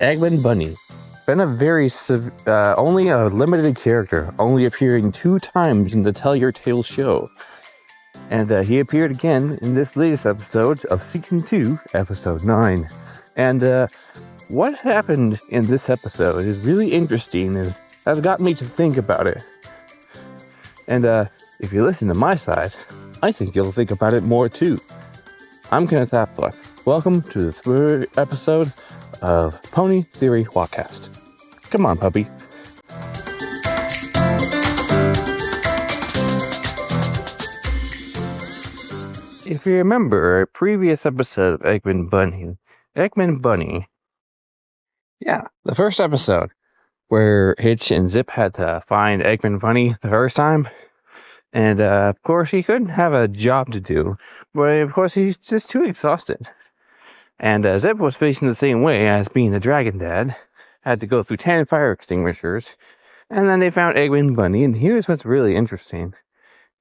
Eggman Bunny. Been a very only a limited character, only appearing 2 times in the Tell Your Tale show. And he appeared again in this latest episode of Season 2, Episode 9. And what happened in this episode is really interesting and has got me to think about it. And if you listen to my side, I think you'll think about it more too. I'm Kenneth Affleck. Welcome to the 3rd episode of Pony Theory Walkcast. Come on, puppy. If you remember a previous episode of Eggmond Bunny, the first episode where Hitch and Zip had to find Eggman Bunny the first time, and of course he couldn't have a job to do, but of course he's just too exhausted. And Zip was facing the same way as being the Dragon Dad, had to go through 10 fire extinguishers, and then they found Eggman Bunny, and here's what's really interesting,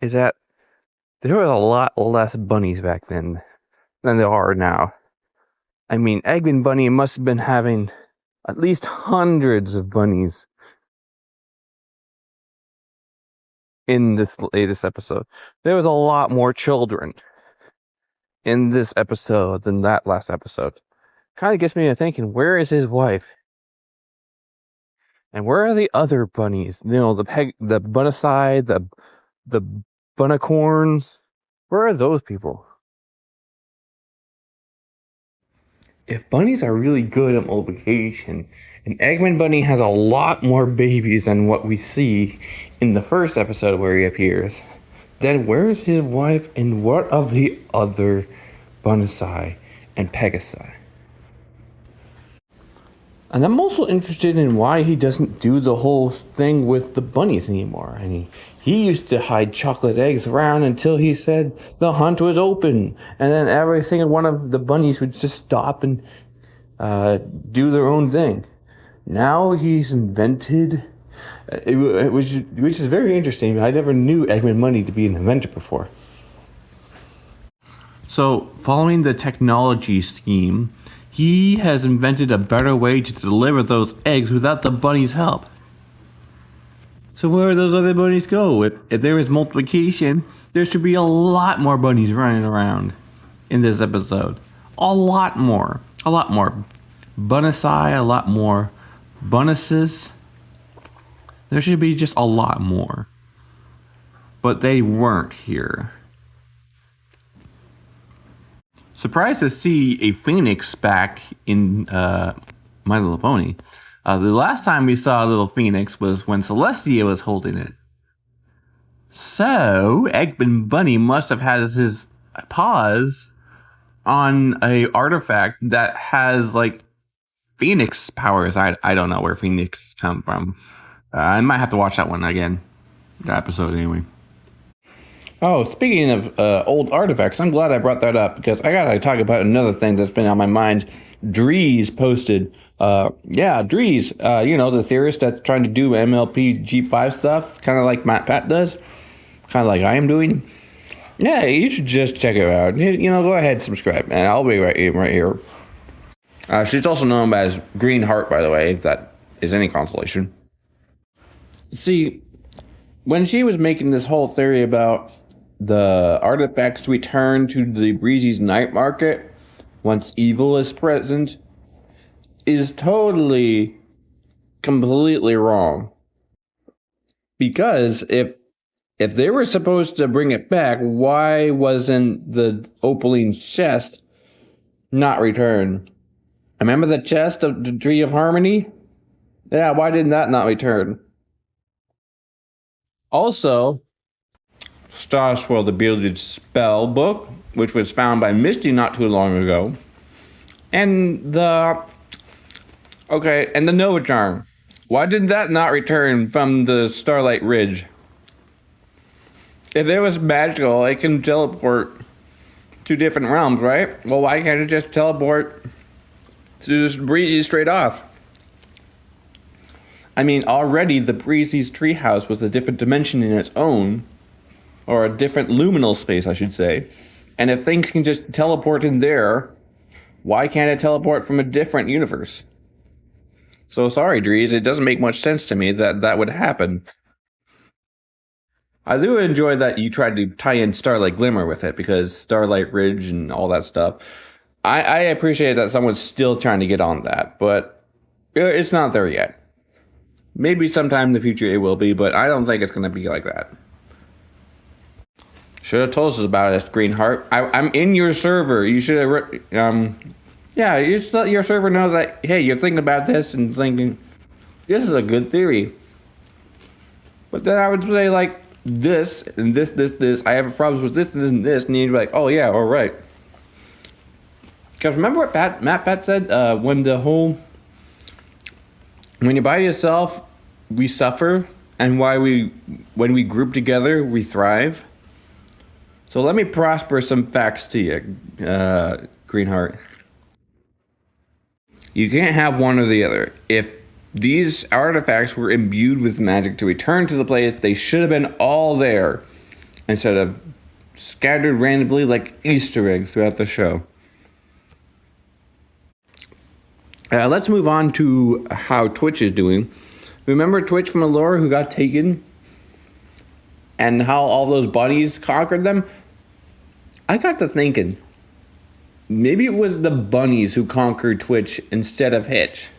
is that there were a lot less bunnies back then than there are now. I mean, Eggman Bunny must have been having at least hundreds of bunnies in this latest episode. There was a lot more children in this episode than that last episode. Kind of gets me to thinking, where is his wife? And where are the other bunnies? You know, the Bunnicide, the Bunnicorns. Where are those people? If bunnies are really good at multiplication, and Eggman Bunny has a lot more babies than what we see in the first episode where he appears, then where's his wife and what of the other Bunnicide and Pegasi? And I'm also interested in why he doesn't do the whole thing with the bunnies anymore. I mean, he used to hide chocolate eggs around until he said the hunt was open. And then every single one of the bunnies would just stop and do their own thing. Now he's invented, which is very interesting. I never knew Eggman Bunny to be an inventor before. So, following the technology scheme, he has invented a better way to deliver those eggs without the bunny's help. So where do those other bunnies go? If there is multiplication, there should be a lot more bunnies running around in this episode. A lot more. Bunnicide, a lot more Bunnises. There should be just a lot more. But they weren't here. Surprised to see a phoenix back in My Little Pony. The last time we saw a little phoenix was when Celestia was holding it. So, Eggman Bunny must have had his paws on a artifact that has, like, phoenix powers. I don't know where phoenix come from. I might have to watch that one again. That episode, anyway. Oh, speaking of old artifacts, I'm glad I brought that up because I gotta talk about another thing that's been on my mind. Drees posted, Drees, the theorist that's trying to do MLP G5 stuff, kind of like Matt Pat does, kind of like I am doing. Yeah, you should just check it out. Go ahead and subscribe, and I'll be right here. She's also known as Green Heart, by the way, if that is any consolation. See, when she was making this whole theory about the artifacts return to the Breezy's night market once evil is present is totally, completely wrong. Because if they were supposed to bring it back, why wasn't the Opaline chest not returned? Remember the chest of the Tree of Harmony? Yeah, why didn't that not return? Also, Star Swirl the Bearded Spell book, which was found by Misty not too long ago. And the Nova Charm. Why did that not return from the Starlight Ridge? If it was magical, it can teleport to different realms, right? Well, why can't it just teleport to just Breezy straight off? I mean, already the Breezy's treehouse was a different dimension in its own. Or a different luminal space, I should say. And if things can just teleport in there, why can't it teleport from a different universe? So sorry, Drees. It doesn't make much sense to me that that would happen. I do enjoy that you tried to tie in Starlight Glimmer with it because Starlight Ridge and all that stuff. I appreciate that someone's still trying to get on that, but it's not there yet. Maybe sometime in the future it will be, but I don't think it's going to be like that. Should have told us about it, Greenheart. I'm in your server. You should have. Yeah, you just let your server know that, hey, you're thinking about this and thinking, this is a good theory. But then I would say, like, this and this. I have problems with this and this. And you'd be like, oh, yeah, all right. Because remember what Matt Pat said? When you're by yourself, we suffer. And when we group together, we thrive. So let me prosper some facts to you, Greenheart. You can't have one or the other. If these artifacts were imbued with magic to return to the place, they should have been all there instead of scattered randomly like Easter eggs throughout the show. Let's move on to how Twitch is doing. Remember Twitch from Allure who got taken? And how all those bunnies conquered them? I got to thinking, maybe it was the bunnies who conquered Twitch instead of Hitch.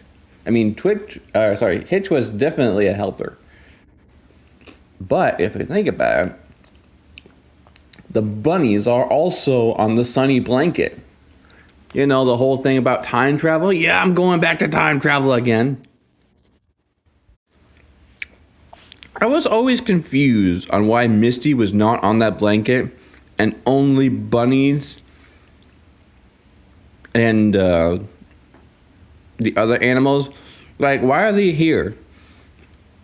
I mean, Hitch was definitely a helper. But if you think about it, the bunnies are also on the sunny blanket. You know, the whole thing about time travel? Yeah, I'm going back to time travel again. I was always confused on why Misty was not on that blanket and only bunnies and the other animals. Like, why are they here?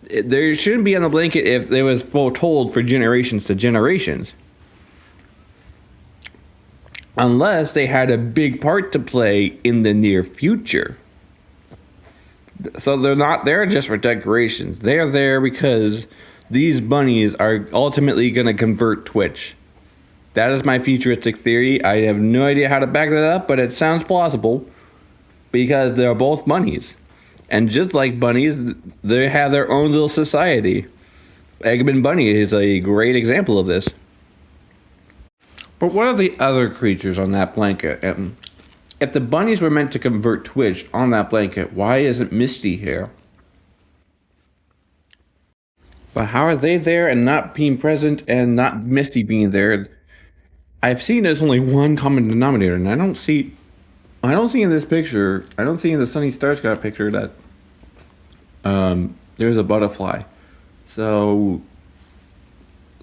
They shouldn't be on the blanket if they was foretold for generations to generations. Unless they had a big part to play in the near future. So they're not there just for decorations. They're there because these bunnies are ultimately going to convert Twitch. That is my futuristic theory. I have no idea how to back that up, but it sounds plausible because they're both bunnies. And just like bunnies, they have their own little society. Eggmond Bunny is a great example of this. But what are the other creatures on that blanket? If the bunnies were meant to convert Twitch on that blanket, why isn't Misty here? But how are they there and not being present and not Misty being there? I've seen there's only one common denominator, and I don't see in this picture, I don't see in the Sunny Star Scout picture that there's a butterfly. So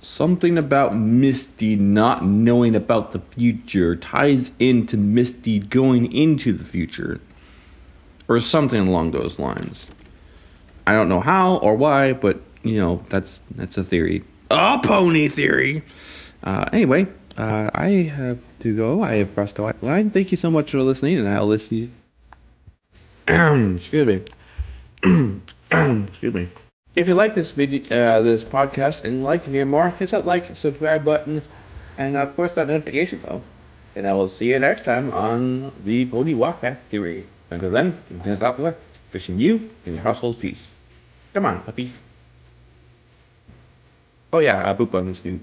something about Misty not knowing about the future ties into Misty going into the future. Or something along those lines. I don't know how or why, but you know, that's a theory. A pony theory. Anyway, I have to go. I have crossed the white line. Thank you so much for listening, and I'll listen. Excuse me. Excuse me. If you like this video, this podcast, and like to hear more, hit that like, subscribe button, and of course that notification bell. And I will see you next time on the Pony Walk Path Theory. Until then, I'm going to stop there, wishing you and your household peace. Come on, puppy. Oh yeah, poop on this dude.